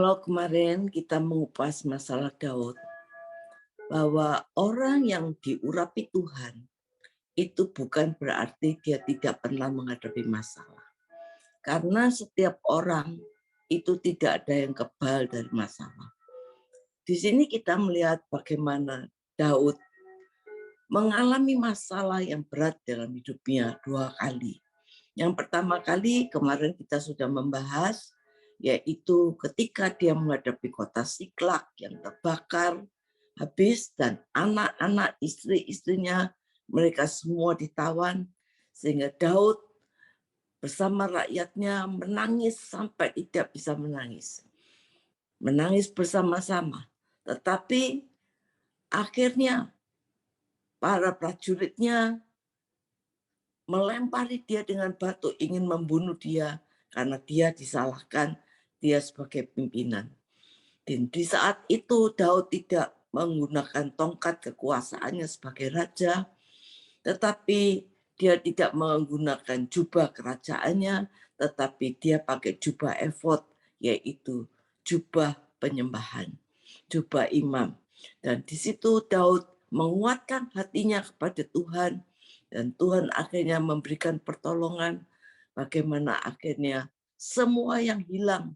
Kalau kemarin kita mengupas masalah Daud, bahwa orang yang diurapi Tuhan itu bukan berarti dia tidak pernah menghadapi masalah. Karena setiap orang itu tidak ada yang kebal dari masalah. Di sini kita melihat bagaimana Daud mengalami masalah yang berat dalam hidupnya 2 kali. Yang pertama kali kemarin kita sudah membahas, yaitu ketika dia menghadapi kota Siklak yang terbakar habis dan anak-anak istri-istrinya mereka semua ditawan, sehingga Daud bersama rakyatnya menangis sampai tidak bisa menangis. Menangis bersama-sama. Tetapi akhirnya para prajuritnya melempari dia dengan batu, ingin membunuh dia karena dia disalahkan dia sebagai pimpinan. Dan di saat itu Daud tidak menggunakan tongkat kekuasaannya sebagai raja, tetapi dia tidak menggunakan jubah kerajaannya, tetapi dia pakai jubah efod, yaitu jubah penyembahan, jubah imam. Dan di situ Daud menguatkan hatinya kepada Tuhan, dan Tuhan akhirnya memberikan pertolongan, bagaimana akhirnya semua yang hilang,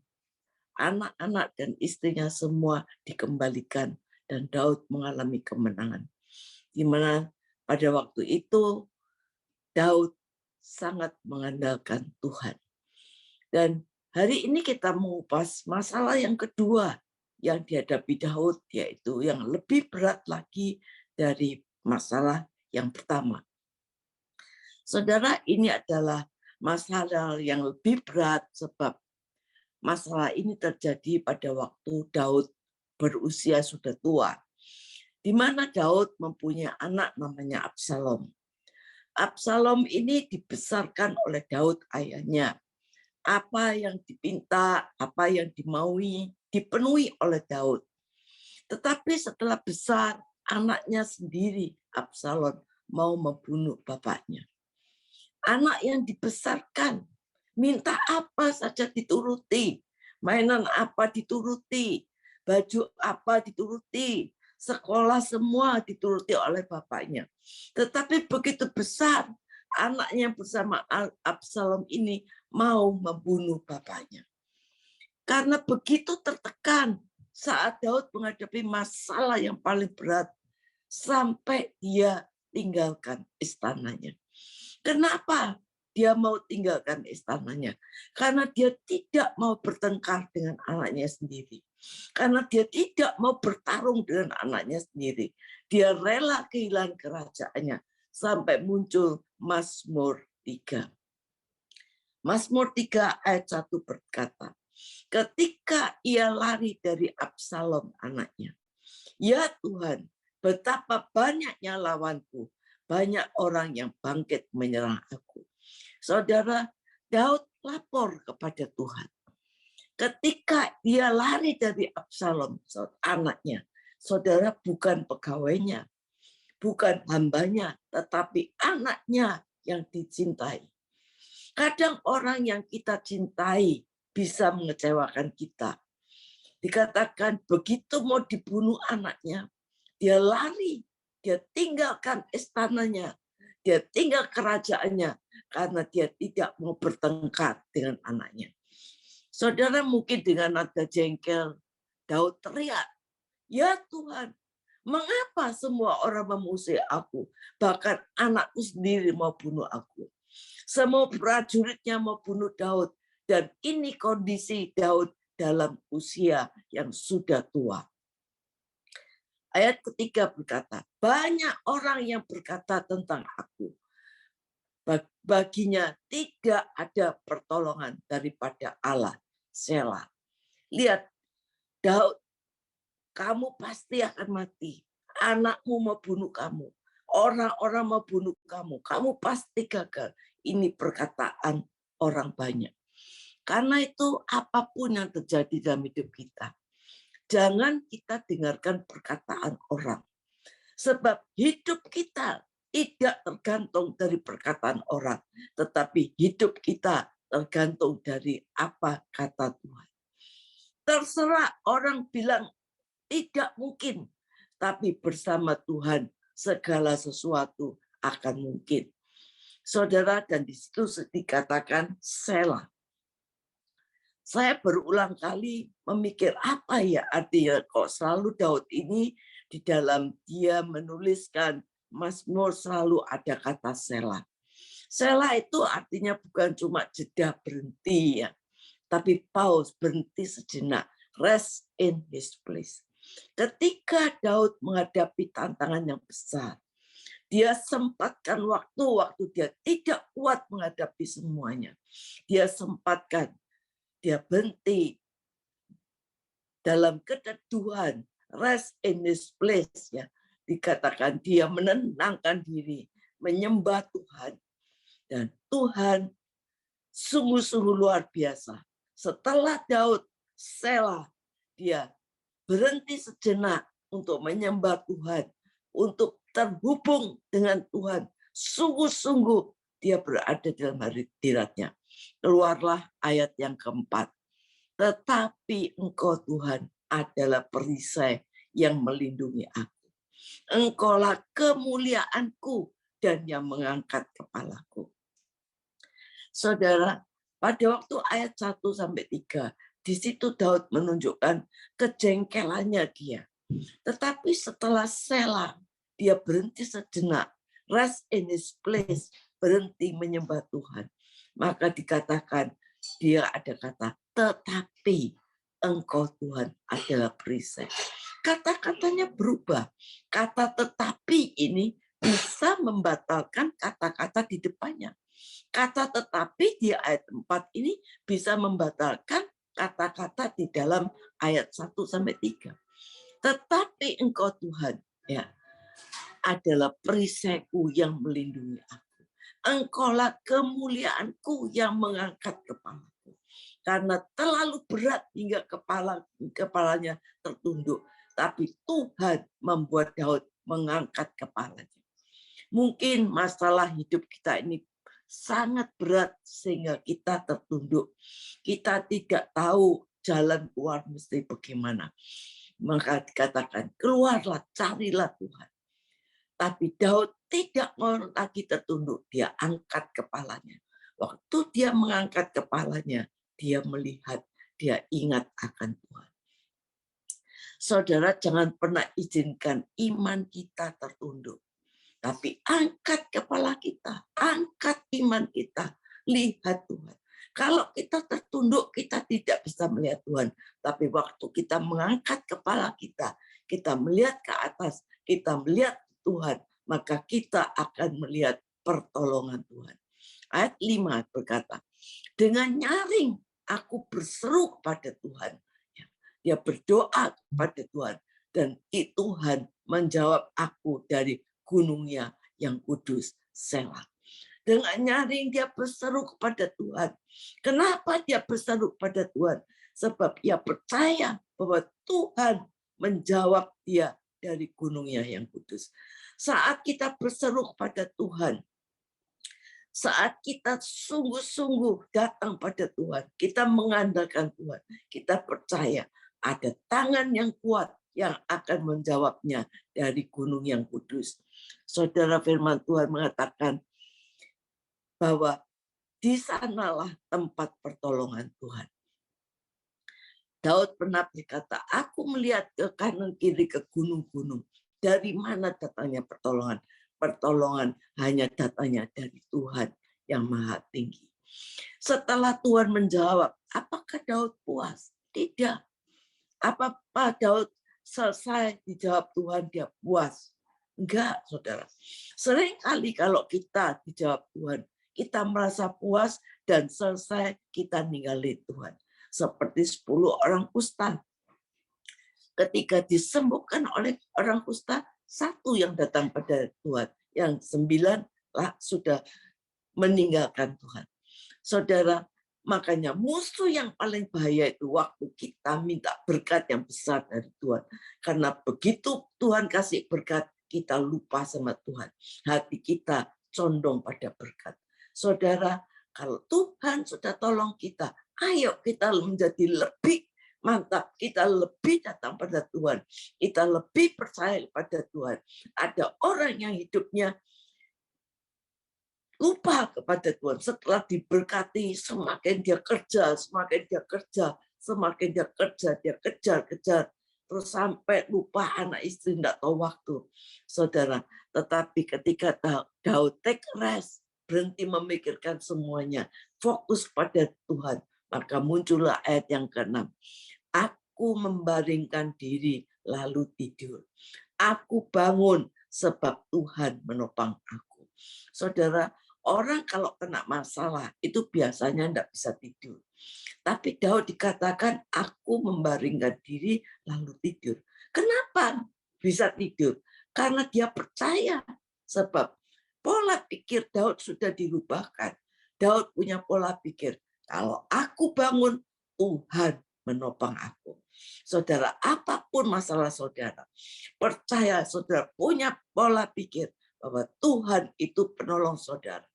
anak-anak dan istrinya semua dikembalikan, dan Daud mengalami kemenangan. Di mana pada waktu itu Daud sangat mengandalkan Tuhan. Dan hari ini kita mengupas masalah yang kedua yang dihadapi Daud, yaitu yang lebih berat lagi dari masalah yang pertama. Saudara, ini adalah masalah yang lebih berat sebab masalah ini terjadi pada waktu Daud berusia sudah tua, di mana Daud mempunyai anak namanya Absalom. Absalom ini dibesarkan oleh Daud ayahnya. Apa yang dipinta, apa yang dimaui, dipenuhi oleh Daud. Tetapi setelah besar, anaknya sendiri, Absalom, mau membunuh bapaknya. Anak yang dibesarkan, minta apa saja dituruti. Mainan apa dituruti. Baju apa dituruti. Sekolah semua dituruti oleh bapaknya. Tetapi begitu besar, anaknya bersama Absalom ini mau membunuh bapaknya. Karena begitu tertekan saat Daud menghadapi masalah yang paling berat, sampai dia tinggalkan istananya. Kenapa dia mau tinggalkan istananya? Karena dia tidak mau bertengkar dengan anaknya sendiri. Karena dia tidak mau bertarung dengan anaknya sendiri. Dia rela kehilangan kerajaannya. Sampai muncul Mazmur 3. Mazmur 3 ayat 1 berkata, ketika ia lari dari Absalom anaknya, ya Tuhan, betapa banyaknya lawanku, banyak orang yang bangkit menyerang aku. Saudara, Daud lapor kepada Tuhan. Ketika dia lari dari Absalom, anaknya, saudara, bukan pegawainya, bukan hambanya, tetapi anaknya yang dicintai. Kadang orang yang kita cintai bisa mengecewakan kita. Dikatakan begitu mau dibunuh anaknya, dia lari, dia tinggalkan istananya, dia tinggal kerajaannya karena dia tidak mau bertengkar dengan anaknya. Saudara, mungkin dengan nada jengkel, Daud teriak, ya Tuhan, mengapa semua orang memusuhi aku? Bahkan anakku sendiri mau bunuh aku. Semua prajuritnya mau bunuh Daud. Dan ini kondisi Daud dalam usia yang sudah tua. Ayat ketiga berkata, banyak orang yang berkata tentang aku. Baginya tidak ada pertolongan daripada Allah. Selah. Lihat, Daud, kamu pasti akan mati. Anakmu mau bunuh kamu. Orang-orang mau bunuh kamu. Kamu pasti gagal. Ini perkataan orang banyak. Karena itu apapun yang terjadi dalam hidup kita, jangan kita dengarkan perkataan orang. Sebab hidup kita tidak tergantung dari perkataan orang, tetapi hidup kita tergantung dari apa kata Tuhan. Terserah orang bilang tidak mungkin, tapi bersama Tuhan segala sesuatu akan mungkin. Saudara, dan di situ dikatakan Selah. Saya berulang kali memikir apa ya artinya kok selalu Daud ini di dalam dia menuliskan Mazmur selalu ada kata Selah. Selah itu artinya bukan cuma jeda berhenti ya, tapi pause, berhenti sejenak, rest in his place. Ketika Daud menghadapi tantangan yang besar, dia sempatkan waktu dia tidak kuat menghadapi semuanya. Dia sempatkan, dia berhenti dalam keteduhan, rest in his place ya. Dikatakan dia menenangkan diri, menyembah Tuhan. Dan Tuhan sungguh-sungguh luar biasa. Setelah Daud Selah, dia berhenti sejenak untuk menyembah Tuhan, untuk terhubung dengan Tuhan. Sungguh-sungguh dia berada dalam hadiratnya. Keluarlah ayat yang keempat. Tetapi Engkau Tuhan adalah perisai yang melindungi aku. Engkaulah kemuliaanku dan yang mengangkat kepalaku. Saudara, pada waktu ayat 1-3, di situ Daud menunjukkan kejengkelannya dia. Tetapi setelah Selah, dia berhenti sejenak, rest in his place, berhenti menyembah Tuhan. Maka dikatakan, dia ada kata, tetapi Engkau Tuhan adalah perisai. Kata-katanya berubah. Kata tetapi ini bisa membatalkan kata-kata di depannya. Kata tetapi di ayat 4 ini bisa membatalkan kata-kata di dalam ayat 1-3. Tetapi Engkau Tuhan ya adalah perisaiku yang melindungi aku. Engkaulah kemuliaanku yang mengangkat kepalaku. Karena terlalu berat hingga kepalanya tertunduk. Tapi Tuhan membuat Daud mengangkat kepalanya. Mungkin masalah hidup kita ini sangat berat sehingga kita tertunduk. Kita tidak tahu jalan keluar mesti bagaimana. Maka dikatakan, keluarlah, carilah Tuhan. Tapi Daud tidak mau lagi tertunduk. Dia angkat kepalanya. Waktu dia mengangkat kepalanya, dia melihat, dia ingat akan Tuhan. Saudara, jangan pernah izinkan iman kita tertunduk. Tapi angkat kepala kita, angkat iman kita, lihat Tuhan. Kalau kita tertunduk, kita tidak bisa melihat Tuhan. Tapi waktu kita mengangkat kepala kita melihat ke atas, kita melihat Tuhan, maka kita akan melihat pertolongan Tuhan. Ayat 5 berkata, dengan nyaring aku berseru kepada Tuhan. Dia berdoa kepada Tuhan. Dan Tuhan menjawab aku dari gunungnya yang kudus, Selah. Dengan nyaring dia berseru kepada Tuhan. Kenapa dia berseru kepada Tuhan? Sebab ia percaya bahwa Tuhan menjawab dia dari gunungnya yang kudus. Saat kita berseru kepada Tuhan, saat kita sungguh-sungguh datang pada Tuhan, kita mengandalkan Tuhan, kita percaya ada tangan yang kuat yang akan menjawabnya dari gunung yang kudus. Saudara, firman Tuhan mengatakan bahwa di sanalah tempat pertolongan Tuhan. Daud pernah berkata, aku melihat ke kanan kiri ke gunung-gunung. Dari mana datangnya pertolongan? Pertolongan hanya datangnya dari Tuhan yang maha tinggi. Setelah Tuhan menjawab, apakah Daud puas? Tidak. Apa Daud selesai dijawab Tuhan dia puas? Enggak, saudara. Seringkali kalau kita dijawab Tuhan, kita merasa puas dan selesai kita ninggalin Tuhan. Seperti 10 orang kusta. Ketika disembuhkan oleh orang kusta, 1 yang datang pada Tuhan. Yang 9 sudah meninggalkan Tuhan. Saudara, makanya musuh yang paling bahaya itu waktu kita minta berkat yang besar dari Tuhan. Karena begitu Tuhan kasih berkat, kita lupa sama Tuhan. Hati kita condong pada berkat. Saudara, kalau Tuhan sudah tolong kita, ayo kita menjadi lebih mantap, kita lebih datang pada Tuhan, kita lebih percaya pada Tuhan. Ada orang yang hidupnya lupa kepada Tuhan. Setelah diberkati, semakin dia kerja, semakin dia kerja, dia kejar-kejar. Terus sampai lupa anak istri, tidak tahu waktu. Saudara, tetapi ketika Daud take rest, berhenti memikirkan semuanya, fokus pada Tuhan, maka muncullah ayat yang ke-6. Aku membaringkan diri lalu tidur. Aku bangun sebab Tuhan menopang aku. Saudara, orang kalau kena masalah itu biasanya tidak bisa tidur. Tapi Daud dikatakan, aku membaringkan diri lalu tidur. Kenapa bisa tidur? Karena dia percaya. Sebab pola pikir Daud sudah dirubahkan. Daud punya pola pikir, kalau aku bangun, Tuhan menopang aku. Saudara, apapun masalah saudara, percaya saudara punya pola pikir bahwa Tuhan itu penolong saudara.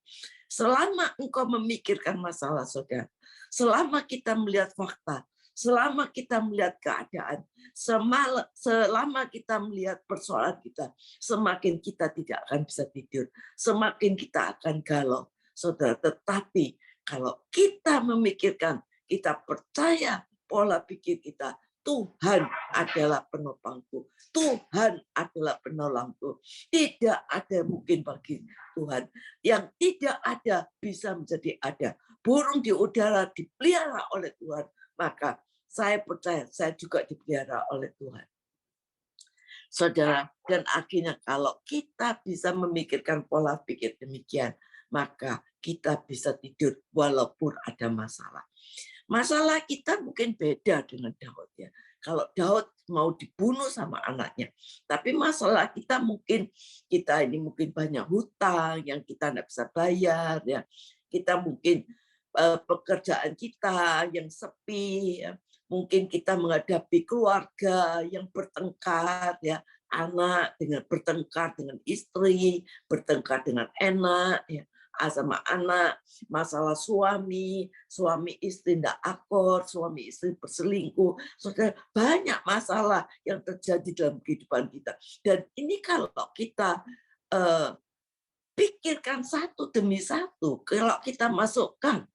Selama engkau memikirkan masalah saudara, selama kita melihat fakta, selama kita melihat keadaan, selama kita melihat persoalan kita, semakin kita tidak akan bisa tidur, semakin kita akan galau, saudara. Tetapi kalau kita memikirkan, kita percaya pola pikir kita, Tuhan adalah penopangku, Tuhan adalah penolongku. Tidak ada mungkin bagi Tuhan. Yang tidak ada bisa menjadi ada. Burung di udara dipelihara oleh Tuhan. Maka saya percaya saya juga dipelihara oleh Tuhan. Saudara, dan akhirnya kalau kita bisa memikirkan pola pikir demikian, maka kita bisa tidur walaupun ada masalah. Masalah kita mungkin beda dengan Daud ya. Kalau Daud mau dibunuh sama anaknya, tapi masalah kita mungkin ini mungkin banyak hutang yang kita tidak bisa bayar ya. Kita mungkin pekerjaan kita yang sepi ya. Mungkin kita menghadapi keluarga yang bertengkar ya, anak dengan bertengkar dengan istri, bertengkar dengan anak ya. Sama anak, masalah suami istri tidak akur, suami istri berselingkuh, saudara, banyak masalah yang terjadi dalam kehidupan kita. Dan ini kalau kita pikirkan satu demi satu, kalau kita masukkan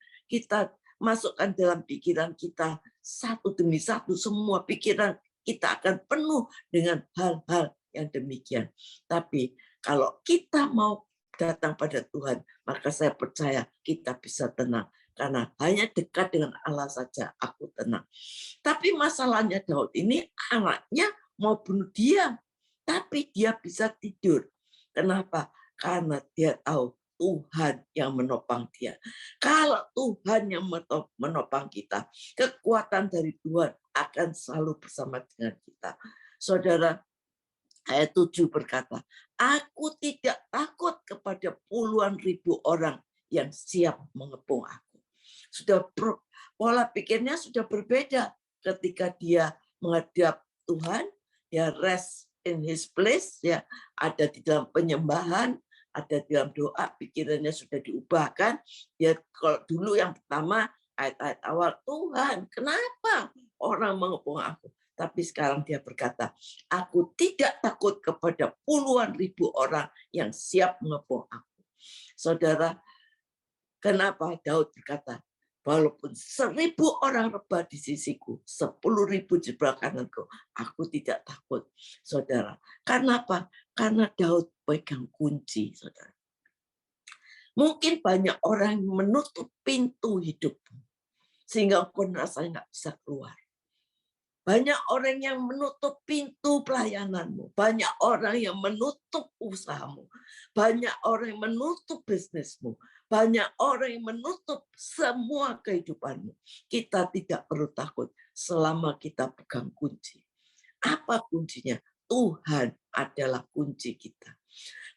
dalam pikiran kita satu demi satu, semua pikiran kita akan penuh dengan hal-hal yang demikian. Tapi kalau kita mau datang pada Tuhan, maka saya percaya kita bisa tenang. Karena hanya dekat dengan Allah saja aku tenang. Tapi masalahnya Daud ini anaknya mau bunuh dia, tapi dia bisa tidur. Kenapa? Karena dia tahu Tuhan yang menopang dia. Kalau Tuhan yang menopang kita, kekuatan dari Tuhan akan selalu bersama dengan kita. Saudara, ayat 7 berkata, aku tidak takut kepada puluhan ribu orang yang siap mengepung aku. Pola pikirnya sudah berbeda ketika dia menghadap Tuhan, ya rest in his place, ya ada di dalam penyembahan, ada di dalam doa, pikirannya sudah diubahkan. Ya kalau dulu yang pertama ayat-ayat awal, Tuhan, kenapa orang mengepung aku? Tapi sekarang dia berkata, aku tidak takut kepada puluhan ribu orang yang siap mengepung aku. Saudara, kenapa Daud berkata, walaupun 1.000 orang rebah di sisiku, 10.000 di sebelah kananku, aku tidak takut. Saudara, karena apa? Karena Daud pegang kunci, saudara. Mungkin banyak orang yang menutup pintu hidupmu, sehingga kau rasanya nggak bisa keluar. Banyak orang yang menutup pintu pelayananmu. Banyak orang yang menutup usahamu. Banyak orang yang menutup bisnismu. Banyak orang yang menutup semua kehidupanmu. Kita tidak perlu takut selama kita pegang kunci. Apa kuncinya? Tuhan adalah kunci kita.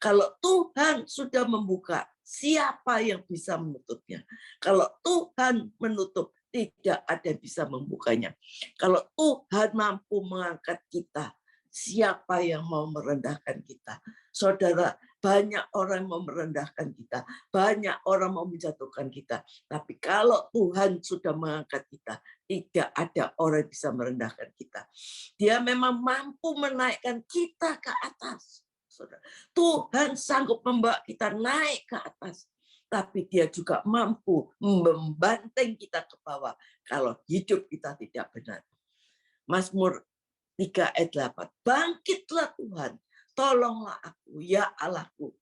Kalau Tuhan sudah membuka, siapa yang bisa menutupnya? Kalau Tuhan menutup, tidak ada yang bisa membukanya. Kalau Tuhan mampu mengangkat kita, siapa yang mau merendahkan kita? Saudara, banyak orang mau merendahkan kita, banyak orang mau menjatuhkan kita. Tapi kalau Tuhan sudah mengangkat kita, tidak ada orang yang bisa merendahkan kita. Dia memang mampu menaikkan kita ke atas. Saudara. Tuhan sanggup membawa kita naik ke atas. Tapi dia juga mampu membanteng kita ke bawah kalau hidup kita tidak benar. Mazmur 3 ayat 8. Bangkitlah Tuhan, tolonglah aku, ya Allahku.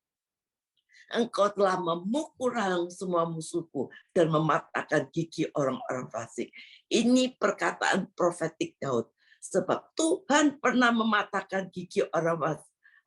Engkau telah memukul rahang semua musuhku dan mematahkan gigi orang-orang fasik. Ini perkataan profetik Daud. Sebab Tuhan pernah mematahkan gigi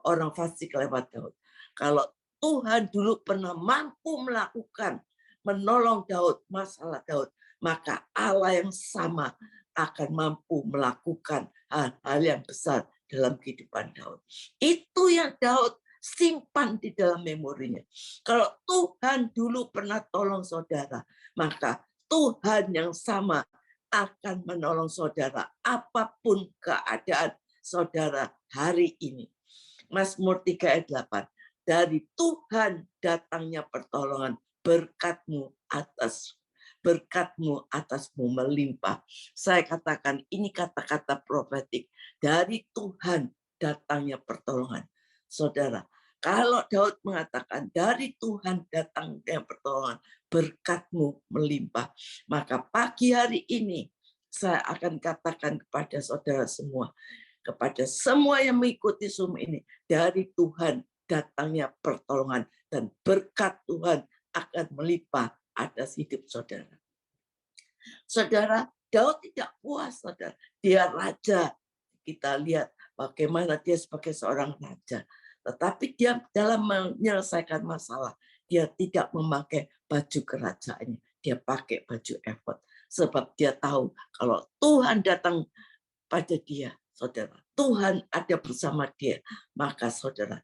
orang fasik lewat Daud. Kalau Tuhan dulu pernah mampu melakukan, menolong Daud, masalah Daud, maka Allah yang sama akan mampu melakukan hal-hal yang besar dalam kehidupan Daud. Itu yang Daud simpan di dalam memorinya. Kalau Tuhan dulu pernah tolong saudara, maka Tuhan yang sama akan menolong saudara apapun keadaan saudara hari ini. Mazmur 3 ayat 8. Dari Tuhan datangnya pertolongan, berkatmu atasmu melimpah. Saya katakan ini kata-kata profetik. Dari Tuhan datangnya pertolongan. Saudara, kalau Daud mengatakan dari Tuhan datangnya pertolongan, berkatmu melimpah, maka pagi hari ini saya akan katakan kepada saudara semua, kepada semua yang mengikuti Zoom ini, dari Tuhan datangnya pertolongan dan berkat Tuhan akan melimpah atas hidup saudara. Saudara, Daud tidak puas, saudara. Dia raja. Kita lihat bagaimana dia sebagai seorang raja. Tetapi dia dalam menyelesaikan masalah, dia tidak memakai baju kerajaannya. Dia pakai baju efod. Sebab dia tahu kalau Tuhan datang pada dia, saudara, Tuhan ada bersama dia, maka saudara,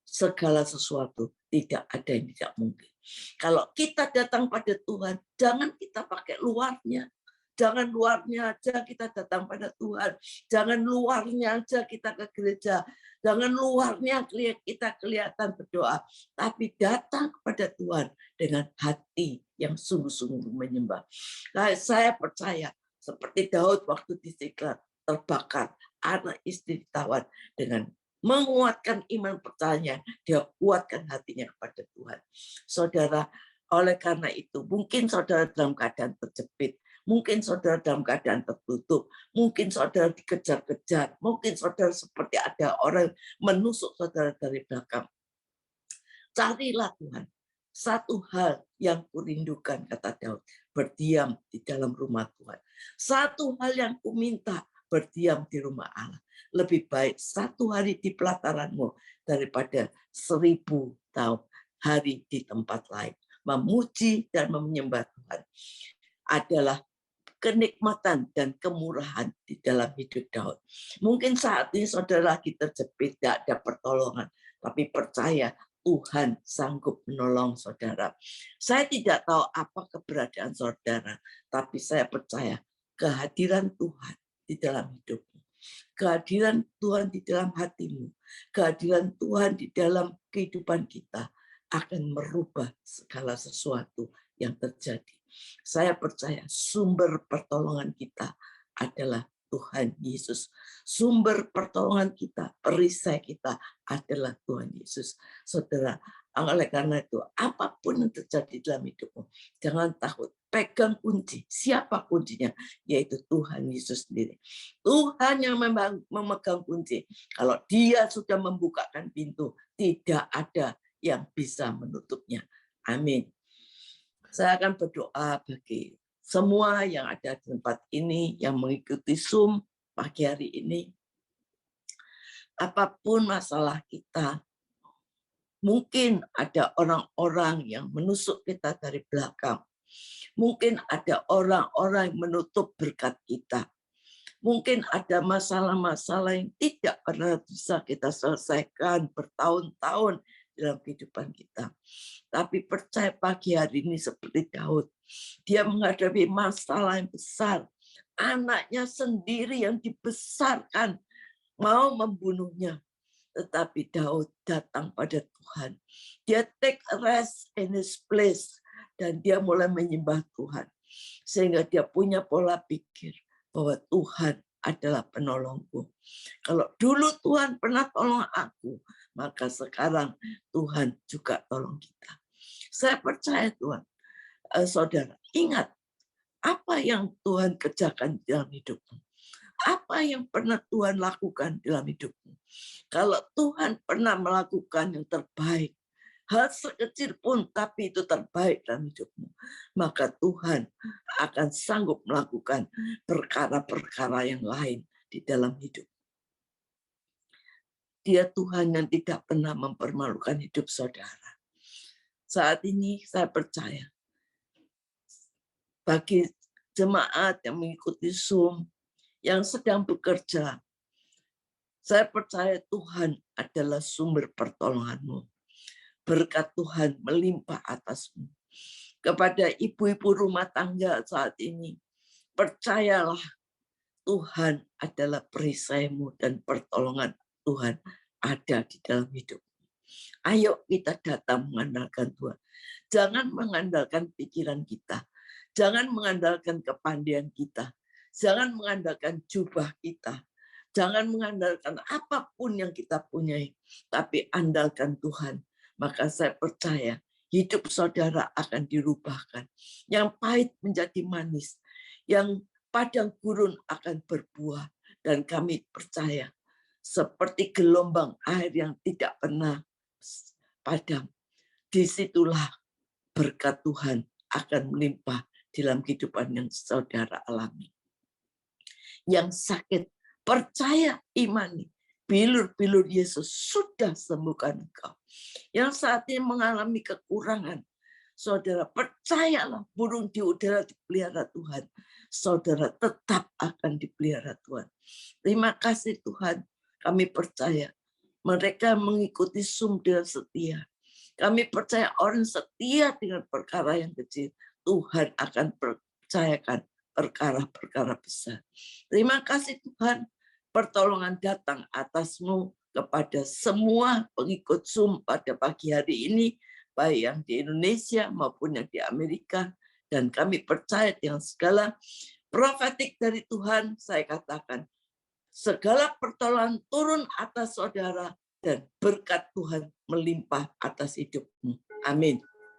segala sesuatu tidak ada yang tidak mungkin. Kalau kita datang pada Tuhan, jangan kita pakai luarnya. Jangan luarnya aja kita datang pada Tuhan. Jangan luarnya aja kita ke gereja. Jangan luarnya kita kelihatan berdoa. Tapi datang kepada Tuhan dengan hati yang sungguh-sungguh menyembah. Nah, saya percaya seperti Daud waktu di Siklag terbakar, anak istri ditawan, dengan menguatkan iman percayanya, dia kuatkan hatinya kepada Tuhan. Saudara, oleh karena itu, mungkin saudara dalam keadaan terjepit, mungkin saudara dalam keadaan tertutup, mungkin saudara dikejar-kejar, mungkin saudara seperti ada orang menusuk saudara dari belakang. Carilah Tuhan. Satu hal yang kurindukan, kata Daud, berdiam di dalam rumah Tuhan. Satu hal yang kuminta, berdiam di rumah Allah. Lebih baik 1 hari di pelataranmu daripada 1000 tahun hari di tempat lain. Memuji dan menyembah Tuhan adalah kenikmatan dan kemurahan di dalam hidup Daud. Mungkin saat ini saudara lagi terjepit, tidak ada pertolongan, tapi percaya Tuhan sanggup menolong saudara. Saya tidak tahu apa keberadaan saudara, tapi saya percaya kehadiran Tuhan di dalam hidupmu, kehadiran Tuhan di dalam hatimu, kehadiran Tuhan di dalam kehidupan kita akan merubah segala sesuatu yang terjadi. Saya percaya sumber pertolongan kita adalah Tuhan Yesus. Sumber pertolongan kita, perisai kita adalah Tuhan Yesus. Saudara, oleh karena itu, apapun yang terjadi dalam hidupmu, jangan takut. Pegang kunci. Siapa kuncinya? Yaitu Tuhan Yesus sendiri. Tuhan yang memegang kunci. Kalau dia sudah membukakan pintu, tidak ada yang bisa menutupnya. Amin. Saya akan berdoa bagi semua yang ada di tempat ini, yang mengikuti Zoom pagi hari ini. Apapun masalah kita, mungkin ada orang-orang yang menusuk kita dari belakang. Mungkin ada orang-orang yang menutup berkat kita. Mungkin ada masalah-masalah yang tidak pernah bisa kita selesaikan bertahun-tahun dalam kehidupan kita. Tapi percaya pagi hari ini seperti Daud. Dia menghadapi masalah yang besar. Anaknya sendiri yang dibesarkan mau membunuhnya. Tetapi Daud datang pada Tuhan. Dia take a rest in his place. Dan dia mulai menyembah Tuhan. Sehingga dia punya pola pikir bahwa Tuhan adalah penolongku. Kalau dulu Tuhan pernah tolong aku, maka sekarang Tuhan juga tolong kita. Saya percaya Tuhan. Saudara, ingat apa yang Tuhan kerjakan dalam hidupmu. Apa yang pernah Tuhan lakukan dalam hidupmu. Kalau Tuhan pernah melakukan yang terbaik, hal sekecil pun tapi itu terbaik dalam hidupmu, maka Tuhan akan sanggup melakukan perkara-perkara yang lain di dalam hidup. Dia Tuhan yang tidak pernah mempermalukan hidup saudara. Saat ini saya percaya bagi jemaat yang mengikuti Zoom, yang sedang bekerja, saya percaya Tuhan adalah sumber pertolonganmu. Berkat Tuhan melimpah atasmu. Kepada ibu-ibu rumah tangga saat ini, percayalah Tuhan adalah perisaimu dan pertolongan Tuhan ada di dalam hidup. Ayo kita datang mengandalkan Tuhan. Jangan mengandalkan pikiran kita. Jangan mengandalkan kepandaian kita. Jangan mengandalkan jubah kita. Jangan mengandalkan apapun yang kita punyai. Tapi andalkan Tuhan. Maka saya percaya hidup saudara akan dirubahkan. Yang pahit menjadi manis. Yang padang gurun akan berbuah. Dan kami percaya seperti gelombang air yang tidak pernah padam. Disitulah berkat Tuhan akan melimpah dalam kehidupan yang saudara alami. Yang sakit, percaya, imani. Bilur-bilur Yesus sudah sembuhkan engkau. Yang saat ini mengalami kekurangan, saudara percayalah burung di udara dipelihara Tuhan. Saudara tetap akan dipelihara Tuhan. Terima kasih Tuhan, kami percaya. Mereka mengikuti Zoom dengan setia. Kami percaya orang setia dengan perkara yang kecil, Tuhan akan percayakan perkara-perkara besar. Terima kasih Tuhan, pertolongan datang atasmu kepada semua pengikut Zoom pada pagi hari ini, baik yang di Indonesia maupun yang di Amerika. Dan kami percaya dengan segala profetik dari Tuhan, saya katakan, segala pertolongan turun atas saudara dan berkat Tuhan melimpah atas hidupmu. Amin.